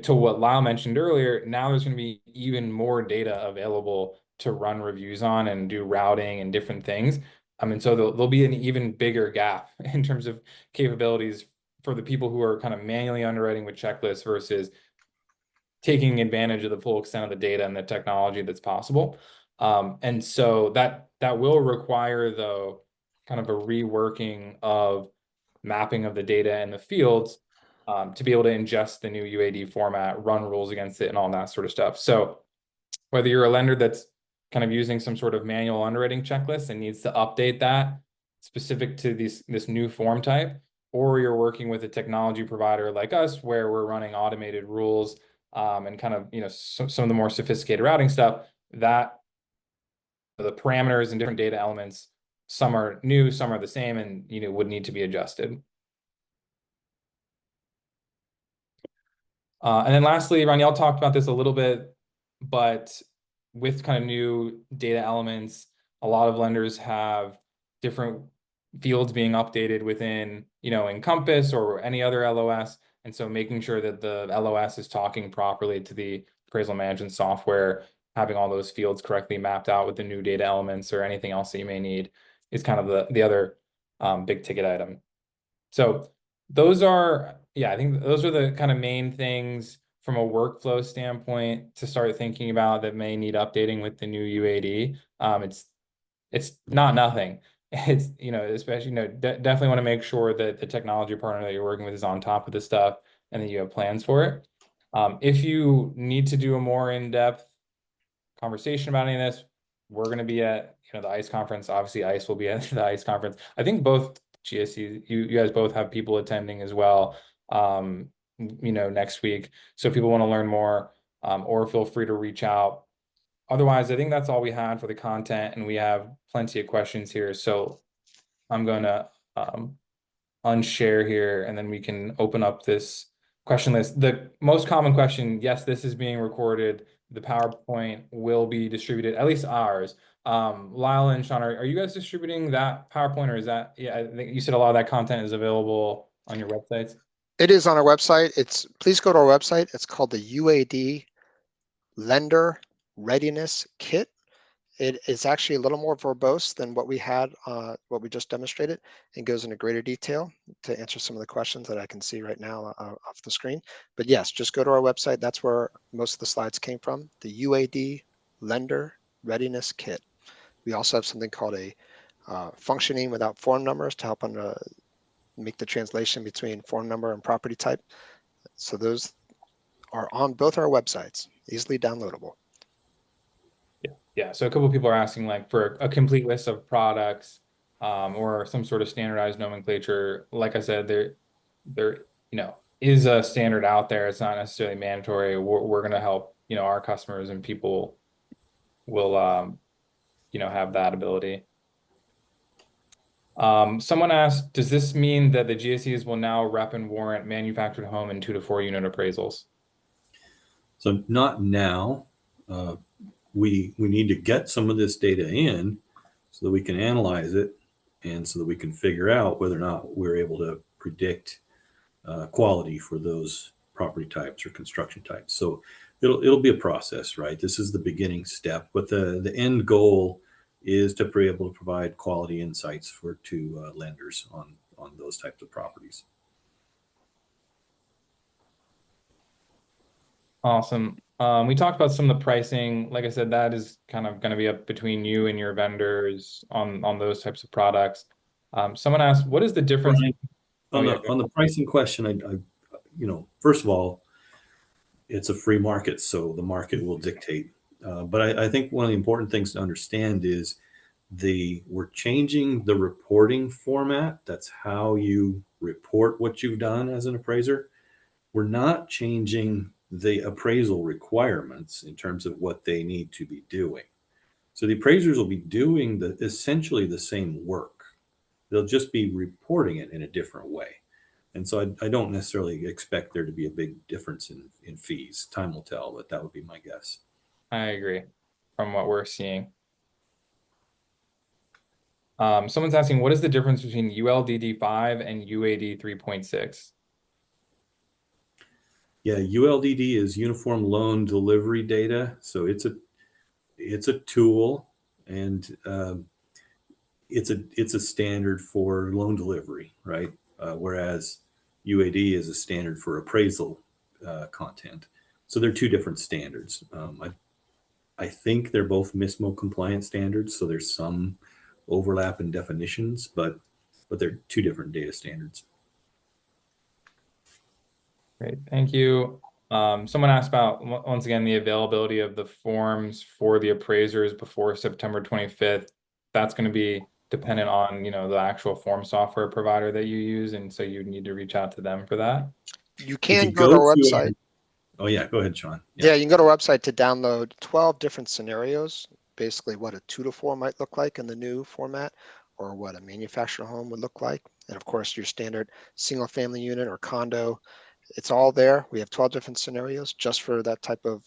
To what Lyle mentioned earlier, now there's going to be even more data available to run reviews on and do routing and different things. And so there'll be an even bigger gap in terms of capabilities for the people who are kind of manually underwriting with checklists versus taking advantage of the full extent of the data and the technology that's possible. And so that will require, though, kind of a reworking of mapping of the data in the fields to be able to ingest the new UAD format, run rules against it, and all that sort of stuff. So whether you're a lender that's kind of using some sort of manual underwriting checklist and needs to update that specific to this new form type, or you're working with a technology provider like us where we're running automated rules and kind of, some of the more sophisticated routing stuff, that the parameters and different data elements, some are new, some are the same, and would need to be adjusted. And then lastly, Raniel talked about this a little bit, but with kind of new data elements, a lot of lenders have different fields being updated within, Encompass or any other LOS. And so making sure that the LOS is talking properly to the appraisal management software, having all those fields correctly mapped out with the new data elements or anything else that you may need is kind of the other big ticket item. So those are, I think those are the kind of main things from a workflow standpoint to start thinking about that may need updating with the new UAD. It's not nothing. It's, especially, definitely want to make sure that the technology partner that you're working with is on top of this stuff and that you have plans for it. If you need to do a more in-depth conversation about any of this, we're going to be at, the ICE conference. Obviously, ICE will be at the ICE conference. I think both GSEs, you guys both have people attending as well, next week. So if people want to learn more, or feel free to reach out. Otherwise, I think that's all we had for the content, and we have plenty of questions here. So I'm going to unshare here, and then we can open up this question list. The most common question, yes, this is being recorded. The PowerPoint will be distributed, at least ours. Lyle and Sean, are you guys distributing that PowerPoint, or is that, I think you said a lot of that content is available on your websites? It is on our website. Please go to our website. It's called the UAD Lender Readiness Kit. It is actually a little more verbose than what we had, what we just demonstrated. It goes into greater detail to answer some of the questions that I can see right now off the screen. But yes, just go to our website. That's where most of the slides came from, the UAD Lender Readiness Kit. We also have something called a functioning without form numbers to help make the translation between form number and property type. So those are on both our websites, easily downloadable. Yeah. So a couple of people are asking like for a complete list of products, or some sort of standardized nomenclature. Like I said, there is a standard out there. It's not necessarily mandatory. We're going to help, our customers, and people will, have that ability. Someone asked, does this mean that the GSEs will now rep and warrant manufactured home and 2 to 4 unit appraisals? So not now. We need to get some of this data in so that we can analyze it, and so that we can figure out whether or not we're able to predict quality for those property types or construction types. So it'll be a process, right? This is the beginning step, but the end goal is to be able to provide quality insights to lenders on those types of properties. Awesome. We talked about some of the pricing. Like I said, that is kind of going to be up between you and your vendors on those types of products. Someone asked, what is the difference? Brian, on the pricing question, I first of all, it's a free market, so the market will dictate. But I think one of the important things to understand is we're changing the reporting format. That's how you report what you've done as an appraiser. We're not changing the appraisal requirements in terms of what they need to be doing. So the appraisers will be doing essentially the same work. They'll just be reporting it in a different way. And so I don't necessarily expect there to be a big difference in fees. Time will tell, but that would be my guess. I agree from what we're seeing. Someone's asking, what is the difference between ULDD 5 and UAD 3.6? Yeah, ULDD is Uniform Loan Delivery Data. So it's a tool, and it's a standard for loan delivery, right? Whereas UAD is a standard for appraisal content. So they're two different standards. I think they're both MISMO compliant standards, so there's some overlap in definitions, but they're two different data standards. Great, thank you. Someone asked about, once again, the availability of the forms for the appraisers before September 25th. That's going to be dependent on, the actual form software provider that you use. And so you need to reach out to them for that. You If can you go to our to website. oh yeah, go ahead, Sean. Yeah, you can go to our website to download 12 different scenarios, basically what a 2-to-4 might look like in the new format, or what a manufactured home would look like. And of course, your standard single family unit or condo, it's all there. We have 12 different scenarios just for that type of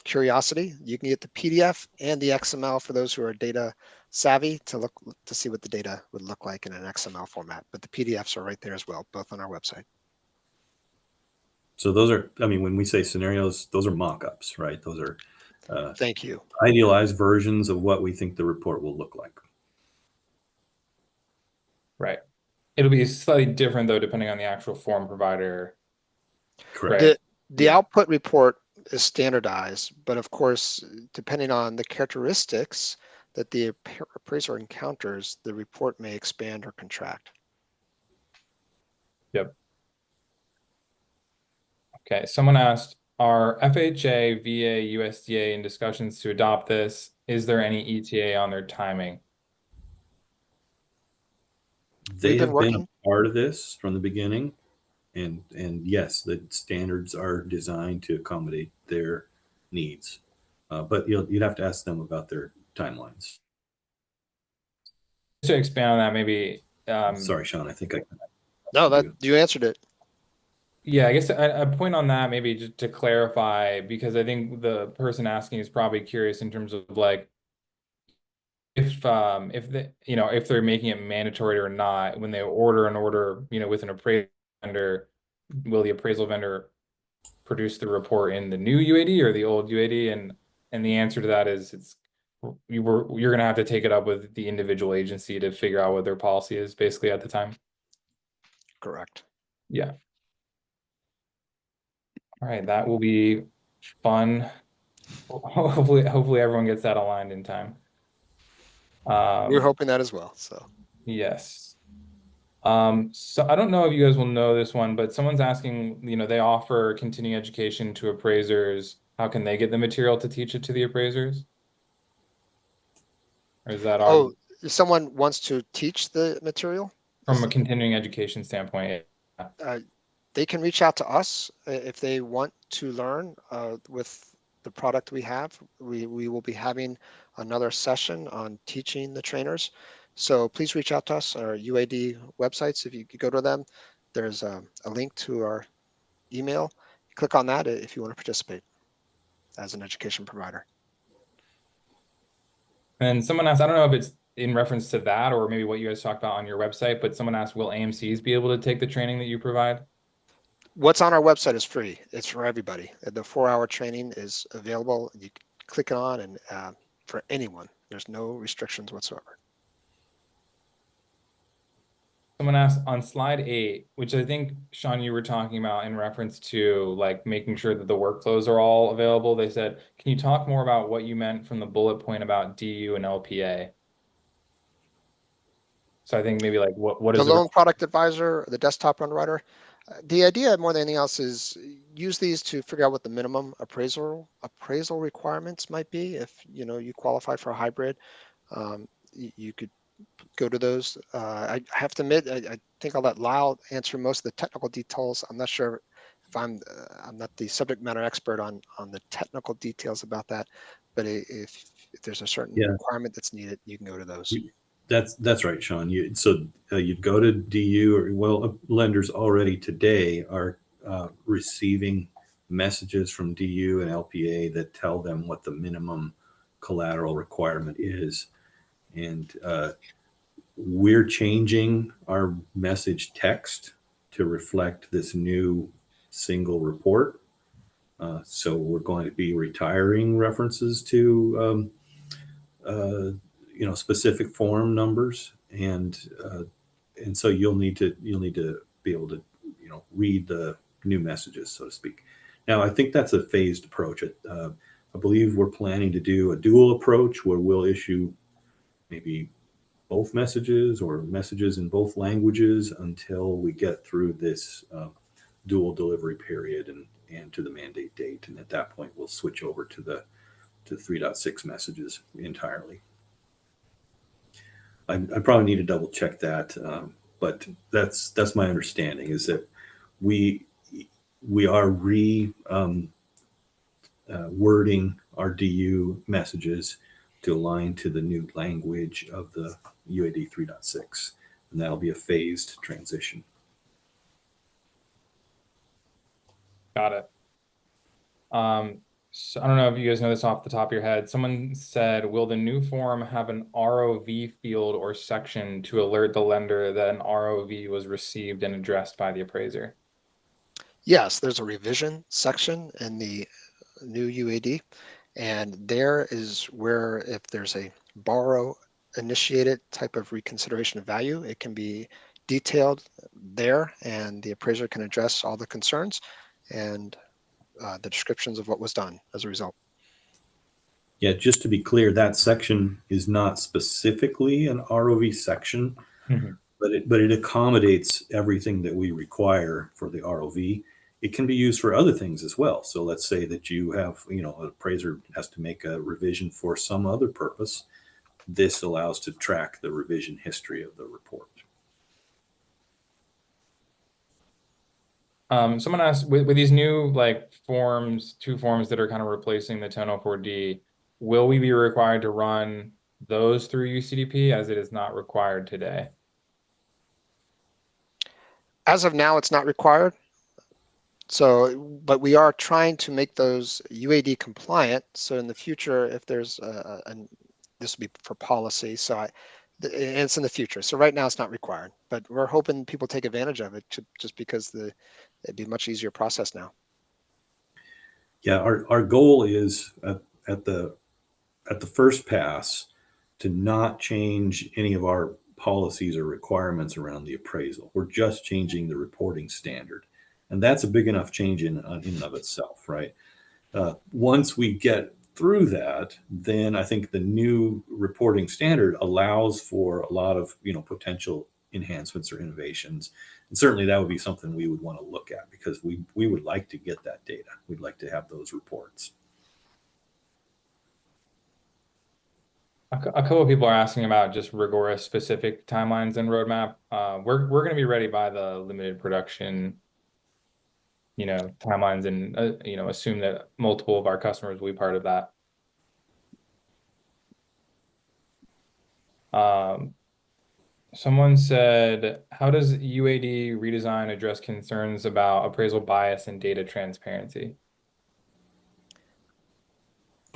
curiosity. You can get the PDF and the XML for those who are data savvy to see what the data would look like in an XML format. But the PDFs are right there as well, both on our website. So those are, I mean, when we say scenarios, those are mock-ups, right? Those are Thank you. idealized versions of what we think the report will look like. Right. It'll be slightly different though, depending on the actual form provider. Correct. Right. The output report is standardized, but of course, depending on the characteristics that the appraiser encounters, the report may expand or contract. Yep. Okay. Someone asked, are FHA, VA, USDA in discussions to adopt this? Is there any ETA on their timing? They have been a part of this from the beginning. And yes, the standards are designed to accommodate their needs. But you'd have to ask them about their timelines. Just to expand on that, maybe. Sorry, Sean, I think you answered it. Yeah, I guess a point on that, maybe just to clarify, because I think the person asking is probably curious in terms of like, if they're making it mandatory or not when they order an order, with an appraisal vendor, will the appraisal vendor produce the report in the new UAD or the old UAD? And the answer to that is you're going to have to take it up with the individual agency to figure out what their policy is basically at the time. Correct. Yeah. All right, that will be fun. Hopefully everyone gets that aligned in time. We're hoping that as well. So yes. So I don't know if you guys will know this one, but someone's asking, they offer continuing education to appraisers. How can they get the material to teach it to the appraisers? Or is that if someone wants to teach the material from a continuing education standpoint? They can reach out to us if they want to learn with the product we have. We will be having another session on teaching the trainers. So please reach out to us, our UAD websites. If you go to them, there's a link to our email. Click on that if you want to participate as an education provider. And someone asked, I don't know if it's in reference to that or maybe what you guys talked about on your website, but someone asked, will AMCs be able to take the training that you provide? What's on our website is free. It's for everybody. The 4-hour training is available. You click it on and for anyone. There's no restrictions whatsoever. Someone asked on slide 8, which I think, Sean, you were talking about in reference to like making sure that the workflows are all available. They said, can you talk more about what you meant from the bullet point about DU and LPA? So I think maybe like what is the loan product advisor, the desktop underwriter. The idea more than anything else is use these to figure out what the minimum appraisal requirements might be. If you qualify for a hybrid, you could go to those. I have to admit, I think I'll let Lyle answer most of the technical details. I'm not sure if I'm not the subject matter expert on the technical details about that, but if there's a certain requirement that's needed, you can go to those. That's right, Sean. You'd go to DU, or lenders already today are receiving messages from DU and LPA that tell them what the minimum collateral requirement is, and we're changing our message text to reflect this new single report. So we're going to be retiring references to specific form numbers, and so you'll need to be able to read the new messages, so to speak. Now, I think that's a phased approach. I believe we're planning to do a dual approach where we'll issue maybe both messages or messages in both languages until we get through this dual delivery period and to the mandate date. And at that point, we'll switch over to the 3.6 messages entirely. I probably need to double check that, but that's my understanding is that we are wording our DU messages to align to the new language of the UAD 3.6, and that'll be a phased transition. Got it. So I don't know if you guys know this off the top of your head. Someone said, will the new form have an ROV field or section to alert the lender that an ROV was received and addressed by the appraiser? Yes, there's a revision section in the new UAD, and there is where if there's a borrow initiated type of reconsideration of value, it can be detailed there, and the appraiser can address all the concerns and the descriptions of what was done as a result. Yeah, just to be clear, that section is not specifically an ROV section, but it accommodates everything that we require for the ROV. It can be used for other things as well. So let's say that you have, an appraiser has to make a revision for some other purpose. This allows to track the revision history of the report. Someone asked, with these new two forms that are kind of replacing the 1004D, will we be required to run those through UCDP as it is not required today? As of now, it's not required. So, but we are trying to make those UAD compliant. So in the future, if there's this will be for policy. So it's in the future. So right now it's not required, but we're hoping people take advantage of it just because it'd be a much easier process now. Yeah, our goal is at the first pass to not change any of our policies or requirements around the appraisal. We're just changing the reporting standard. And that's a big enough change in and of itself, right? Once we get through that, then I think the new reporting standard allows for a lot of potential enhancements or innovations. And certainly that would be something we would want to look at because we would like to get that data. We'd like to have those reports. A couple of people are asking about just Reggora specific timelines and roadmap. We're going to be ready by the limited production timelines, and assume that multiple of our customers will be part of that. Someone said, how does UAD redesign address concerns about appraisal bias and data transparency?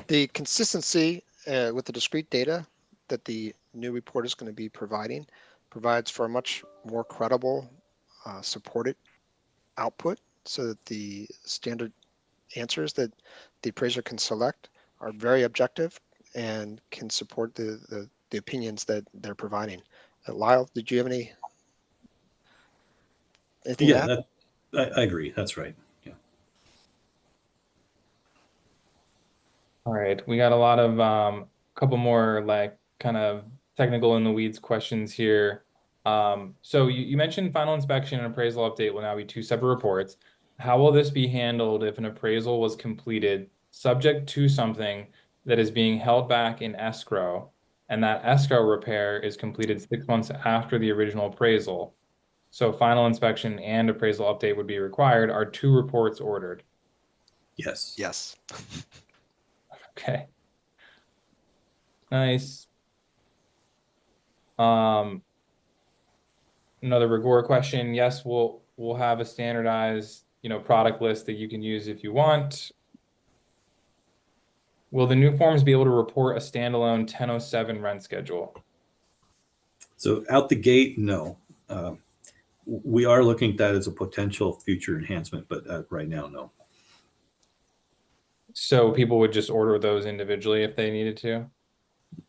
The consistency with the discrete data that the new report is going to be provides for a much more credible supported output, so that the standard answers that the appraiser can select are very objective and can support the opinions that they're providing. Lyle, did you have anything to add? I agree. That's right. Yeah. All right, we got a lot of couple more kind of technical in the weeds questions here. So you mentioned final inspection and appraisal update will now be two separate reports. How will this be handled if an appraisal was completed subject to something that is being held back in escrow, and that escrow repair is completed 6 months after the original appraisal? So final inspection and appraisal update would be required. Are two reports ordered? Yes. Yes. Okay. Nice. Another Reggora question. Yes, we'll have a standardized, product list that you can use if you want. Will the new forms be able to report a standalone 1007 rent schedule? So out the gate, no. We are looking at that as a potential future enhancement, but right now, no. So people would just order those individually if they needed to?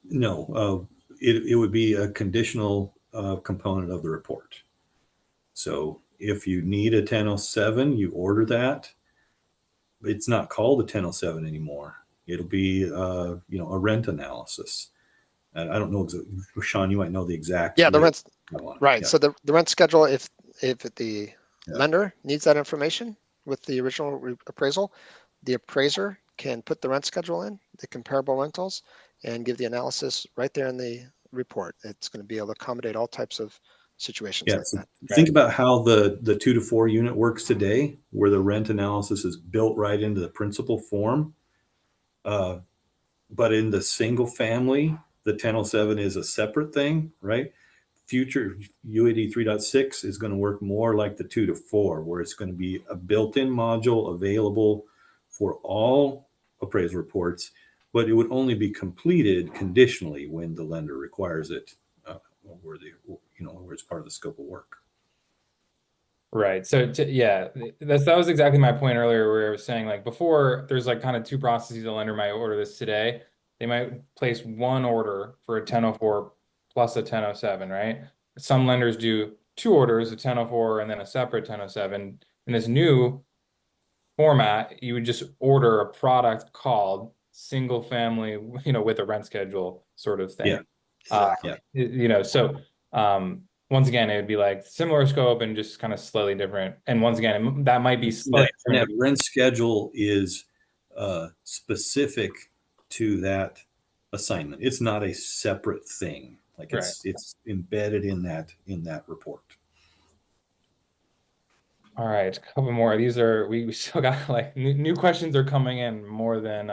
No, it would be a conditional component of the report. So if you need a 1007, you order that. It's not called a 1007 anymore. It'll be, a rent analysis. And I don't know, Sean, you might know the exact. Yeah, the rent. Right. Yeah. So the rent schedule, if the lender needs that information with the original appraisal, the appraiser can put the rent schedule in, the comparable rentals, and give the analysis right there in the report. It's going to be able to accommodate all types of situations Yeah, like so that. think about how the 2 to 4 unit works today, where the rent analysis is built right into the principal form. But in the single family, the 1007 is a separate thing, right? Future UAD 3.6 is going to work more like the 2 to 4, where it's going to be a built-in module available for all appraisal reports, but it would only be completed conditionally when the lender requires it, where it's part of the scope of work. Right. So yeah, that was exactly my point earlier, where I was saying like before, there's like kind of two processes a lender might order this today. They might place one order for a 1004 plus a 1007, right? Some lenders do two orders, a 1004 and then a separate 1007. In this new format, you would just order a product called single family, with a rent schedule sort of thing. Yeah. Exactly. So once again, it would be like similar scope and just kind of slightly different. And once again, that might be slightly that different. rent schedule is specific to that assignment. It's not a separate thing. Like Right. it's embedded in that report. All right, a couple more. These are we still got like new questions are coming in more than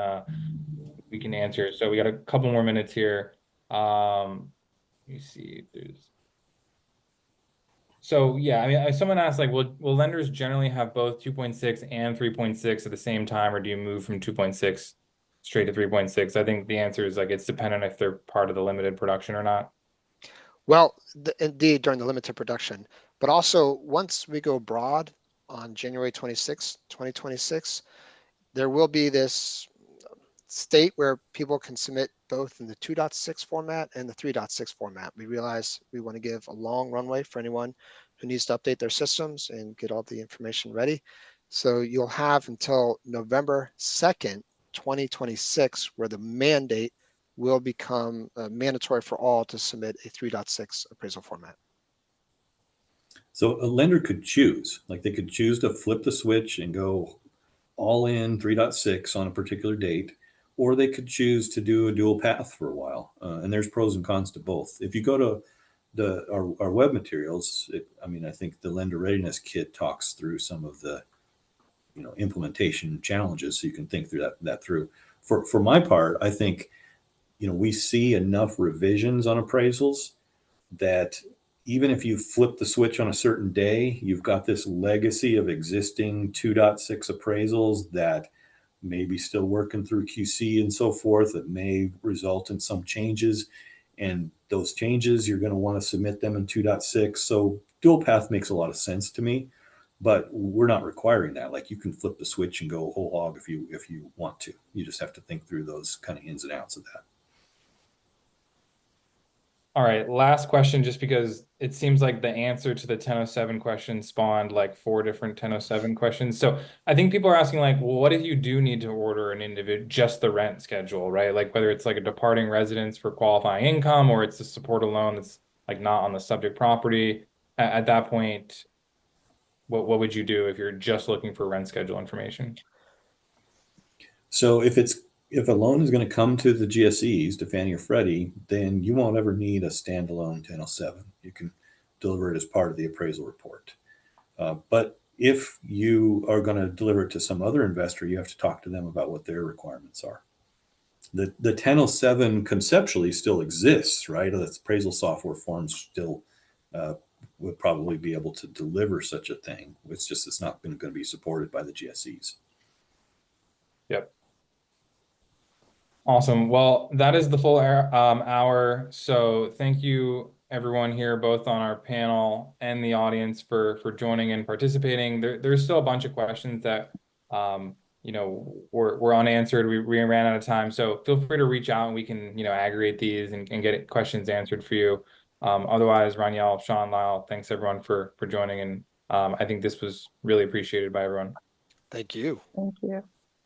we can answer. So we got a couple more minutes here. Let me see if there's. So yeah, I mean, someone asked like, will lenders generally have both 2.6 and 3.6 at the same time, or do you move from 2.6 straight to 3.6? I think the answer is like it's dependent if they're part of the limited production or not. Well, indeed, during the limited production, but also once we go broad on January 26, 2026, there will be this state where people can submit both in the 2.6 format and the 3.6 format. We realize we want to give a long runway for anyone who needs to update their systems and get all the information ready. So you'll have until November 2nd, 2026, where the mandate will become mandatory for all to submit a 3.6 appraisal format. So a lender could choose, like they could choose to flip the switch and go all in 3.6 on a particular date, or they could choose to do a dual path for a while. And there's pros and cons to both. If you go to our web materials, I think the lender readiness kit talks through some of the implementation challenges, so you can think through that through. For my part, I think we see enough revisions on appraisals that even if you flip the switch on a certain day, you've got this legacy of existing 2.6 appraisals that may be still working through QC and so forth, that may result in some changes. And those changes, you're going to want to submit them in 2.6. So dual path makes a lot of sense to me, but we're not requiring that. Like you can flip the switch and go whole hog if you want to. You just have to think through those kind of ins and outs of that. All right, last question, just because it seems like the answer to the 1007 question spawned like 4 different 1007 questions. So I think people are asking like, well, what if you do need to order an individual, just the rent schedule, right? Like whether it's like a departing residence for qualifying income, or it's to support a loan that's like not on the subject property. At that point, what would you do if you're just looking for rent schedule information? So if a loan is going to come to the GSEs, to Fannie or Freddie, then you won't ever need a standalone 1007. You can deliver it as part of the appraisal report. But if you are going to deliver it to some other investor, you have to talk to them about what their requirements are. The 1007 conceptually still exists, right? The appraisal software forms still would probably be able to deliver such a thing. It's not going to be supported by the GSEs. Yep. Awesome. Well, that is the full hour. So thank you everyone here, both on our panel and the audience for joining and participating. There's still a bunch of questions that were unanswered. We ran out of time. So feel free to reach out and we can, aggregate these and get questions answered for you. Otherwise, Raniel, Sean, Lyle, thanks everyone for joining. And I think this was really appreciated by everyone. Thank you. Thank you.